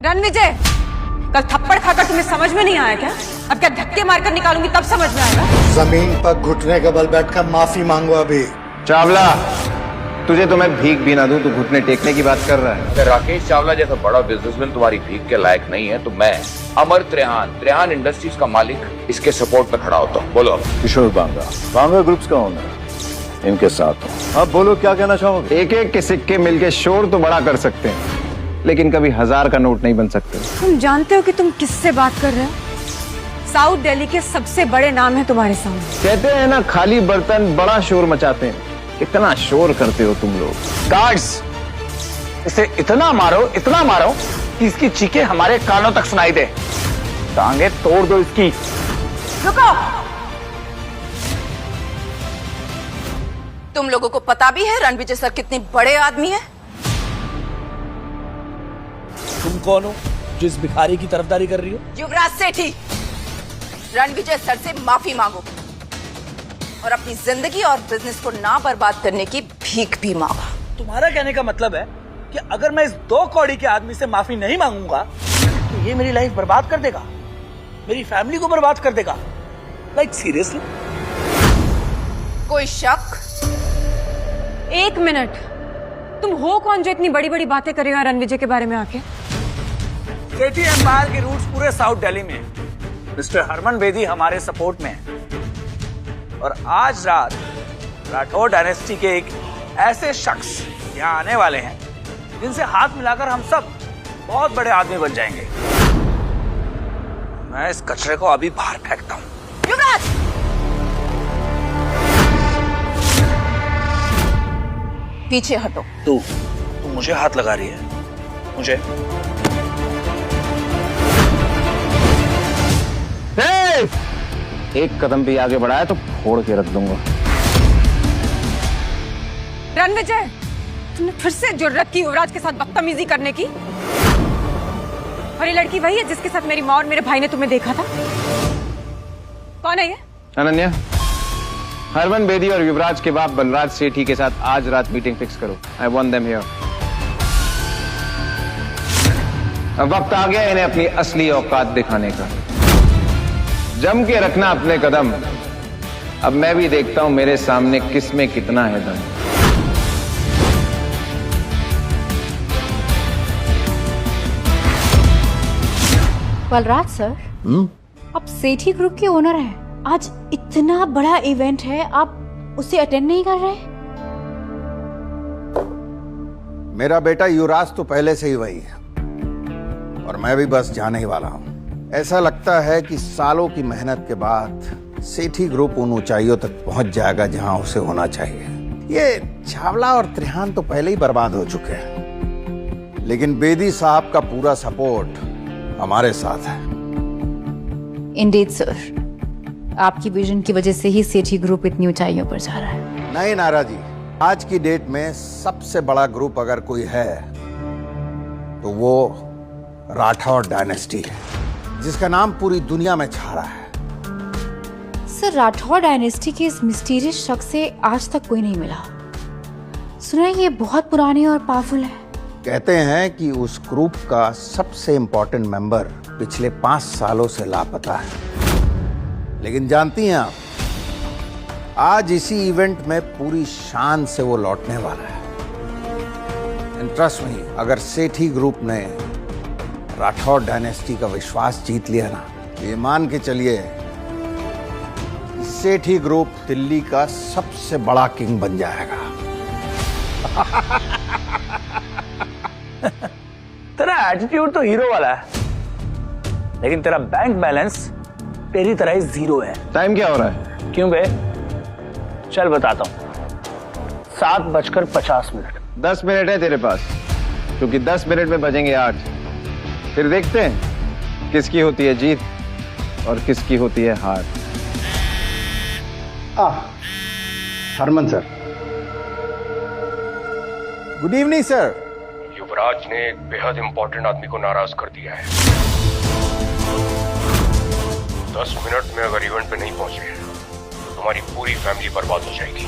रणविजय, कल थप्पड़ खाकर तुम्हें समझ में नहीं आया क्या? अब क्या धक्के मारकर निकालूंगी तब समझ में आएगा? जमीन पर घुटने के बल बैठकर माफी मांगो अभी। चावला, तुझे तो मैं भीख भी ना दूं, तू घुटने टेकने की बात कर रहा है। अगर राकेश चावला जैसा बड़ा बिजनेसमैन तुम्हारी भीख के लायक नहीं है तो मैं अमर त्रेहान इंडस्ट्रीज का मालिक इसके सपोर्ट में खड़ा होता हूँ। बोलो। किशोर बांगा ग्रुप्स का ओनर, इनके साथ हूँ। अब बोलो क्या कहना चाहोगे? एक एक के सिक्के मिलके शोर तो बड़ा कर सकते हैं, लेकिन कभी 1000 का नोट नहीं बन सकते। तुम जानते हो कि तुम किससे बात कर रहे हो? साउथ दिल्ली के सबसे बड़े नाम है तुम्हारे सामने। कहते हैं ना, खाली बर्तन बड़ा शोर मचाते हैं। कितना शोर करते हो तुम लोग। गार्ड्स, इसे इतना मारो कि इसकी चीखें हमारे कानों तक सुनाई दे। टांगे तोड़ दो इसकी। रुको, तुम लोगों को पता भी है रणविजय सर कितने बड़े आदमी हैं? तुम कौन हो जो इस भिखारी की तरफदारी कर रही हो? युवराज सेठी, रणविजय सर से माफी मांगो और अपनी जिंदगी और बिजनेस को ना बर्बाद करने की भीख भी मांगो। तुम्हारा कहने का मतलब है कि अगर मैं इस 2 कौड़ी के आदमी से माफी नहीं मांगूंगा तो ये मेरी लाइफ बर्बाद कर देगा, मेरी फैमिली को बर्बाद कर देगा। Like seriously? कोई शक? 1 मिनट, तुम हो कौन जो इतनी बड़ी बड़ी बातें कर रहे हो रणविजय के बारे में आके? सेठी एम्पायर के रूट्स पूरे साउथ दिल्ली में। मिस्टर हरमन बेदी हमारे सपोर्ट में है और आज रात राठौर डायनेस्टी के एक ऐसे शख्स यहाँ आने वाले हैं जिनसे हाथ मिलाकर हम सब बहुत बड़े आदमी बन जाएंगे। मैं इस कचरे को अभी बाहर फेंकता हूँ। युवराज, पीछे हटो। तू मुझे हाथ लगा रही है? मुझे? एक कदम भी आगे बढ़ाया तो फोड़ के रख दूंगा। रणविजय, तुमने फिर से जुर्रत की युवराज के साथ बदतमीजी करने की। और ये लड़की वही है जिसके साथ मेरी माँ और मेरे भाई ने तुम्हें देखा था? कौन है ये? अनन्या, हरमन बेदी और युवराज के बाप बलराज सेठी के साथ आज रात मीटिंग फिक्स करो। I want them here. अब वक्त आ गया इन्हें अपनी असली औकात दिखाने का। जम के रखना अपने कदम। अब मैं भी देखता हूं मेरे सामने किस में कितना है दम। बलराज सर, आप सेठी ग्रुप के ओनर हैं। आज इतना बड़ा इवेंट है, आप उसे अटेंड नहीं कर रहे? मेरा बेटा युवराज तो पहले से ही वही है और मैं भी बस जाने ही वाला हूं। ऐसा लगता है कि सालों की मेहनत के बाद सेठी ग्रुप उन ऊंचाइयों तक पहुंच जाएगा जहां उसे होना चाहिए। ये चावला और त्रेहान तो पहले ही बर्बाद हो चुके हैं, लेकिन बेदी साहब का पूरा सपोर्ट हमारे साथ है। इंडीड सर, आपकी विजन की वजह से ही सेठी ग्रुप इतनी ऊंचाइयों पर जा रहा है। नहीं नारा जी, आज की डेट में सबसे बड़ा ग्रुप अगर कोई है तो वो राठौर डायनेस्टी है, जिसका नाम पूरी दुनिया में छा रहा है। सर, राठौर डायनेस्टी के इस मिस्टीरियस शख्स से आज तक कोई नहीं मिला। सुना है ये बहुत पुराने और पावरफुल है। कहते हैं कि उस ग्रुप का सबसे इंपॉर्टेंट मेंबर पिछले 5 सालों से लापता है। लेकिन जानती हैं आप, आज इसी इवेंट में पूरी शान से वो लौटने वाला है। एंड ट्रस्ट मी, अगर सेठी ग्रुप ने राठौर डायनेस्टी का विश्वास जीत लिया ना, ये मान के चलिए कि सेठी ग्रुप दिल्ली का सबसे बड़ा किंग बन जाएगा। तेरा एटीट्यूड तो हीरो वाला है, लेकिन तेरा बैंक बैलेंस तेरी तरह ही 0 है। टाइम क्या हो रहा है? क्यों बे? चल बताता हूँ। 7:50 10 मिनट है तेरे पास, क्योंकि 10 मिनट में बजेंगे 8। फिर देखते हैं किसकी होती है जीत और किसकी होती है हार। Harman sir, good evening sir. Yuvraj ने एक बेहद इंपॉर्टेंट आदमी को नाराज कर दिया है। 10 मिनट में अगर इवेंट पे नहीं पहुंचे तो तुम्हारी पूरी फैमिली बर्बाद हो जाएगी।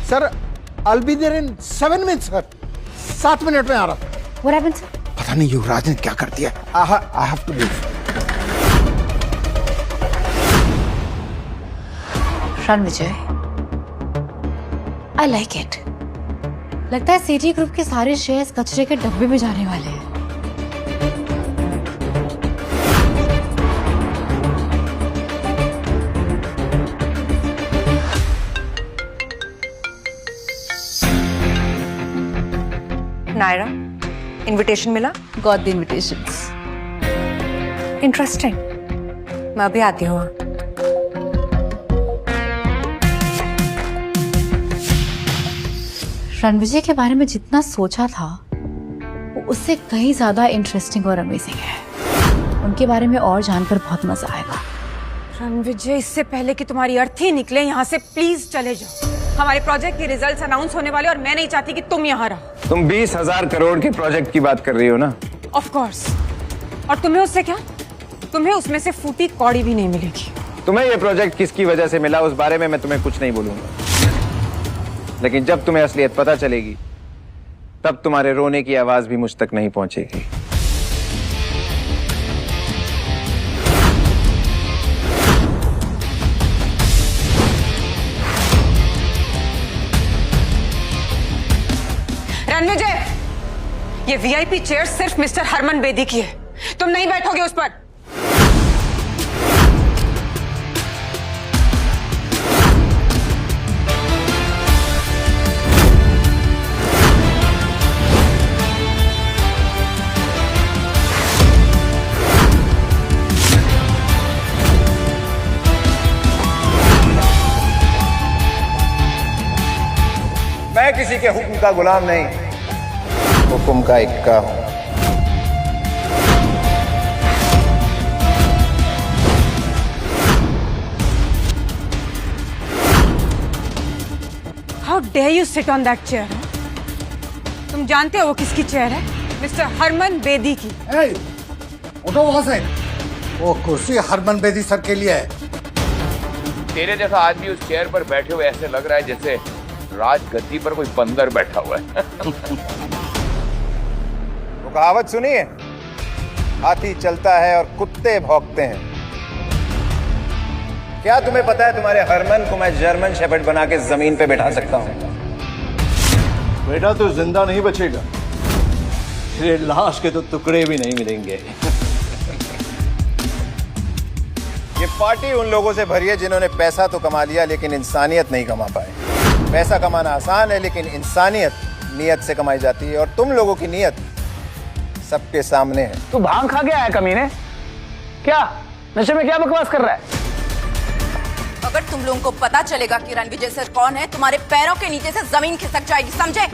Sir I'll be there in 7 minutes, sir. 7 minute में आ रहा हूँ। What happened, sir? पता नहीं युवराज ने क्या कर दिया। I have to leave. Ranvijay, I like it. लगता है सेठी ग्रुप के सारे शेयर्स कचरे के डब्बे में जाने वाले हैं। नायरा, इनविटेशन मिला? Got the invitations. इंटरेस्टिंग। मैं अभी आती हूँ। रणविजय के बारे में जितना सोचा था वो उससे कहीं ज्यादा इंटरेस्टिंग और अमेजिंग है। उनके बारे में और जानकर बहुत मजा आएगा। रणविजय, इससे पहले कि तुम्हारी अर्थी निकले यहाँ से प्लीज चले जाओ। हमारे प्रोजेक्ट के रिजल्ट्स अनाउंस होने वाले और मैं नहीं चाहती कि तुम यहाँ रहो। तुम 20,000 करोड़ के प्रोजेक्ट की बात कर रही हो ना? Of course. और तुम्हें उससे क्या? तुम्हें उसमें से फूटी कौड़ी भी नहीं मिलेगी। तुम्हें ये प्रोजेक्ट किसकी वजह से मिला उस बारे में मैं तुम्हें कुछ नहीं बोलूंगा, लेकिन जब तुम्हें असलियत पता चलेगी तब तुम्हारे रोने की आवाज भी मुझ तक नहीं पहुंचेगी। रणविजय, ये वीआईपी चेयर सिर्फ मिस्टर हरमन बेदी की है। तुम नहीं बैठोगे उस पर। मैं किसी के हुक्म का गुलाम नहीं, हुक्म का इक्का हूँ। How dare you sit on that chair? तुम जानते हो वो किसकी चेयर है? मिस्टर हरमन बेदी की। उठो वहां से। वो कुर्सी हरमन बेदी सर के लिए है। तेरे जैसा आदमी उस चेयर पर बैठे हुए ऐसे लग रहा है जैसे राजगद्दी पर कोई बंदर बैठा हुआ है। वो कहावत सुनी है, हाथी चलता है और कुत्ते भौंकते हैं। क्या तुम्हें पता है तुम्हारे हरमन को मैं जर्मन शेफर्ड बना के जमीन पे बैठा सकता हूँ? बेटा तो जिंदा नहीं बचेगा, तेरे लाश के तो टुकड़े भी नहीं मिलेंगे। ये पार्टी उन लोगों से भरी है जिन्होंने पैसा तो कमा लिया लेकिन इंसानियत नहीं कमा पाए। पैसा कमाना आसान है लेकिन इंसानियत नियत से कमाई जाती है, और तुम लोगों की नियत सबके सामने है। तू भांग खा गया है कमीने? क्या नशे में क्या बकवास कर रहा है? अगर तुम लोगों को पता चलेगा कि रणविजय सर कौन है, तुम्हारे पैरों के नीचे से जमीन खिसक जाएगी, समझे?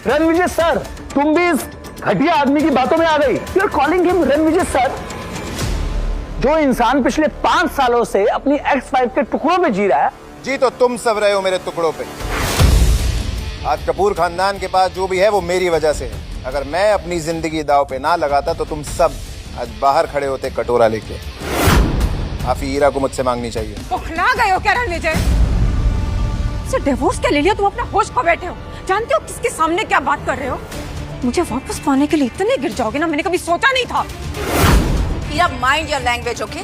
रणविजय सर, तुम भी इस घटिया आदमी की बातों में आ गई। You are calling him Ranvijay sir? जो इंसान पिछले 5 सालों से अपनी X5 के टुकड़ों पे जी रहा है। जी तो तुम सब रहे हो मेरे टुकड़ों पे। आज कपूर खानदान के पास जो भी है वो मेरी वजह से है। अगर मैं अपनी जिंदगी दांव पे ना लगाता तो तुम सब आज बाहर खड़े होते कटोरा लेके। माफी हीरा को मुझसे मांगनी चाहिए। बौखला गए हो क्या रणविजय? से डिवोर्स क्या ले लिया? तुम अपना होश खो बैठे हो। जानते हो किसके सामने क्या बात कर रहे हो? मुझे वापस पाने के लिए इतने गिर जाओगे ना, मैंने कभी सोचा नहीं था। Heera, mind your language, okay?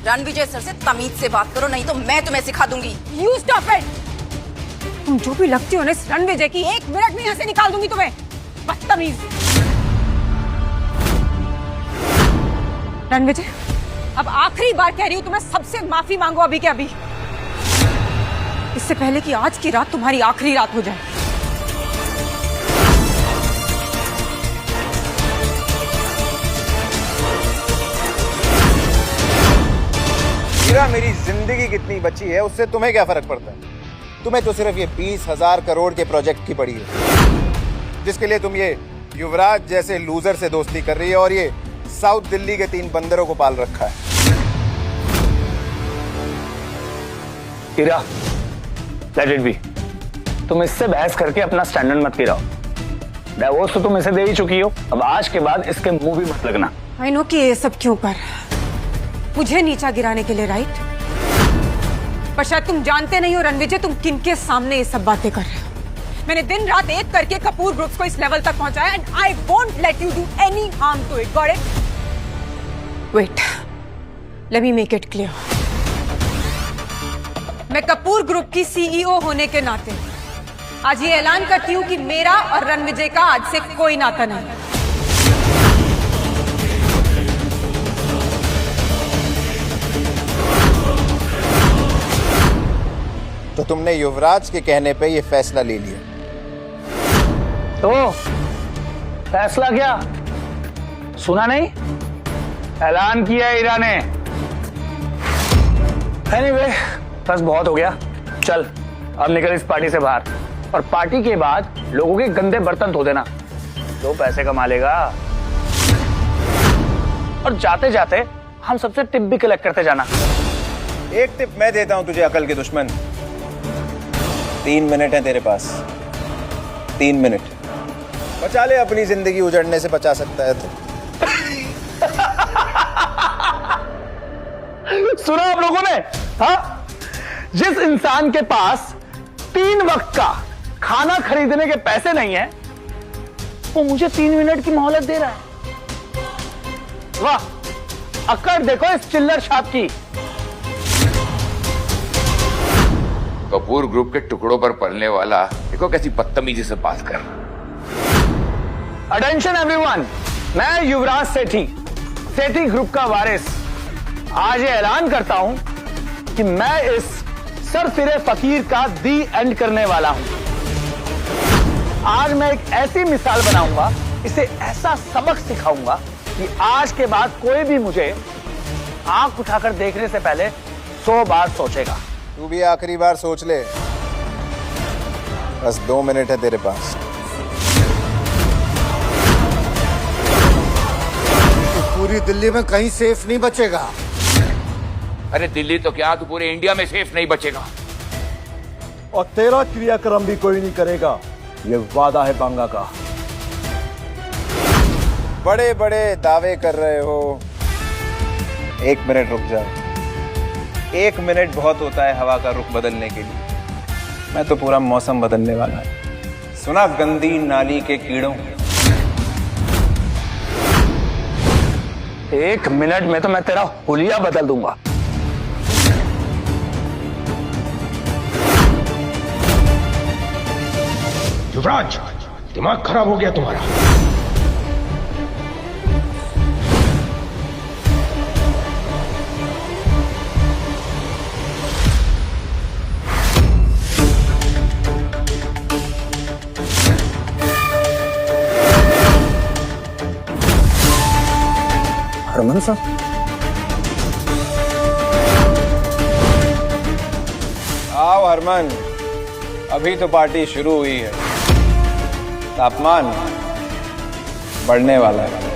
Ranvijay sir से तमीज से बात करो, नहीं तो मैं तुम्हें सिखा दूंगी। You stop it! तुम जो भी लगती हो ना इस रणविजय की, 1 मिनट में यहाँ से निकाल दूंगी तुम्हें। बदतमीज। रणविजय, अब आखिरी बार कह रही हूँ तुम्हें, सबसे माफी मांगो अभी के अभी, इससे पहले कि आज की रात तुम्हारी आखिरी रात हो जाए। हीरा, मेरी जिंदगी कितनी बची है उससे तुम्हें क्या फर्क पड़ता है? तुम्हें तो सिर्फ ये 20,000 करोड़ के प्रोजेक्ट की पड़ी है, जिसके लिए तुम ये युवराज जैसे लूजर से दोस्ती कर रही है और ये साउथ दिल्ली के 3 बंदरों को पाल रखा है। हीरा, लेट इट बी। तुम इससे बहस करके अपना स्टैंडर्ड मत गिराओ। डिवोर्स तो तुम इसे दे ही चुकी हो, अब आज के बाद इसके मुंह भी मत लगना। आई नो कि ये सब क्यों कर, मुझे नीचा गिराने के लिए, राइट? पर शायद तुम जानते नहीं हो रणविजय, तुम किनके सामने ये सब बातें कर रहे हो। मैंने दिन रात एक करके कपूर ग्रुप्स को इस लेवल तक पहुंचाया and I won't let you do any harm to it, got it? Wait, let me make it clear. मैं कपूर ग्रुप की सीईओ होने के नाते आज ये ऐलान करती हूं कि मेरा और रणविजय का आज से कोई नाता नहीं। तो तुमने युवराज के कहने पे ये फैसला ले लिया? तो फैसला क्या सुना नहीं? ऐलान किया हीरा ने। एनीवे, बस बहुत हो गया, चल अब निकल इस पार्टी से बाहर, और पार्टी के बाद लोगों के गंदे बर्तन धो देना, तो पैसे कमा लेगा। और जाते जाते हम सबसे टिप भी कलेक्ट करते जाना। एक टिप मैं देता हूं तुझे, अकल के दुश्मन। 3 मिनट है तेरे पास, 3 मिनट बचा ले, अपनी जिंदगी उजड़ने से बचा सकता है तो। सुना आप लोगों ने? हाँ, जिस इंसान के पास 3 वक्त का खाना खरीदने के पैसे नहीं है, वो मुझे 3 मिनट की मोहलत दे रहा है। वाह, अक्कड़ देखो इस चिल्लर छाप की। कपूर ग्रुप के टुकड़ों पर पलने वाला देखो कैसी बदतमीजी से बात कर। अटेंशन एवरीवन, मैं युवराज सेठी, सेठी ग्रुप का वारिस, आज ये ऐलान करता हूं कि मैं इस सरफिरे फकीर का दी एंड करने वाला हूं। आज मैं एक ऐसी मिसाल बनाऊंगा, इसे ऐसा सबक सिखाऊंगा कि आज के बाद कोई भी मुझे आंख उठाकर देखने से पहले 100 बार सोचेगा। तू भी आखिरी बार सोच ले, बस 2 मिनट है तेरे पास। तो पूरी दिल्ली में कहीं सेफ नहीं बचेगा। अरे दिल्ली तो क्या, तू पूरे इंडिया में सेफ नहीं बचेगा। और तेरा क्रियाक्रम भी कोई नहीं करेगा, ये वादा है बांगा का। बड़े बड़े दावे कर रहे हो, 1 मिनट रुक जाओ। 1 मिनट बहुत होता है हवा का रुख बदलने के लिए, मैं तो पूरा मौसम बदलने वाला है। सुना गंदी नाली के कीड़ों? 1 मिनट में तो मैं तेरा हुलिया बदल दूंगा। युवराज, दिमाग खराब हो गया तुम्हारा। हरमन साहब, आओ हरमन, अभी तो पार्टी शुरू हुई है, तापमान बढ़ने वाला है।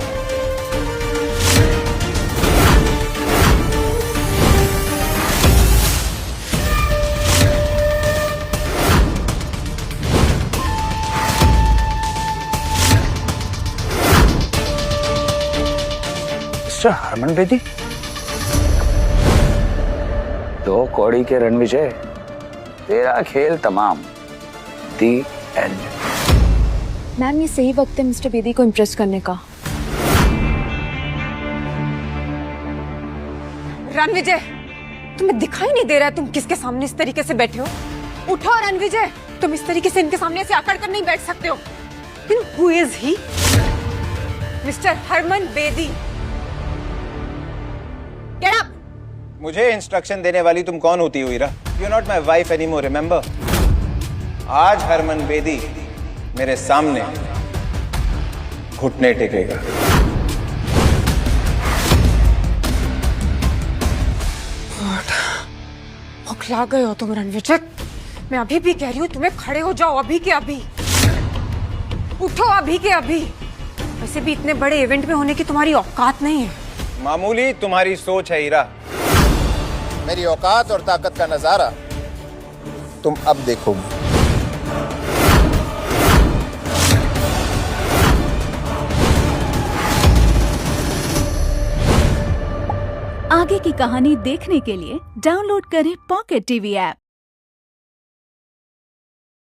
मिस्टर हरमन बेदी, 2 कौड़ी के रणविजय, तेरा खेल तमाम, दी एंड। मैम, ये सही वक्त है मिस्टर बेदी को इम्प्रेस करने का। रणविजय, तुम्हें दिखाई नहीं दे रहा है तुम किसके सामने इस तरीके से बैठे हो? उठो रणविजय, तुम इस तरीके से इनके सामने से आकर नहीं बैठ सकते हो। Who is he? Mister Harman Bedi. Get up! मुझे इंस्ट्रक्शन देने वाली तुम कौन होती हो Heera? You not my wife any more, remember? आज हरमन बेदी मेरे सामने घुटने टेकेगा। बौखला गए हो तुम रणविजय। मैं अभी भी कह रही हूँ तुम्हें खड़े हो जाओ, अभी के अभी उठो, अभी के अभी। वैसे भी इतने बड़े इवेंट में होने की तुम्हारी औकात नहीं है। मामूली तुम्हारी सोच है हीरा, मेरी औकात और ताकत का नजारा तुम अब देखोगे। आगे की कहानी देखने के लिए डाउनलोड करें पॉकेट टीवी ऐप।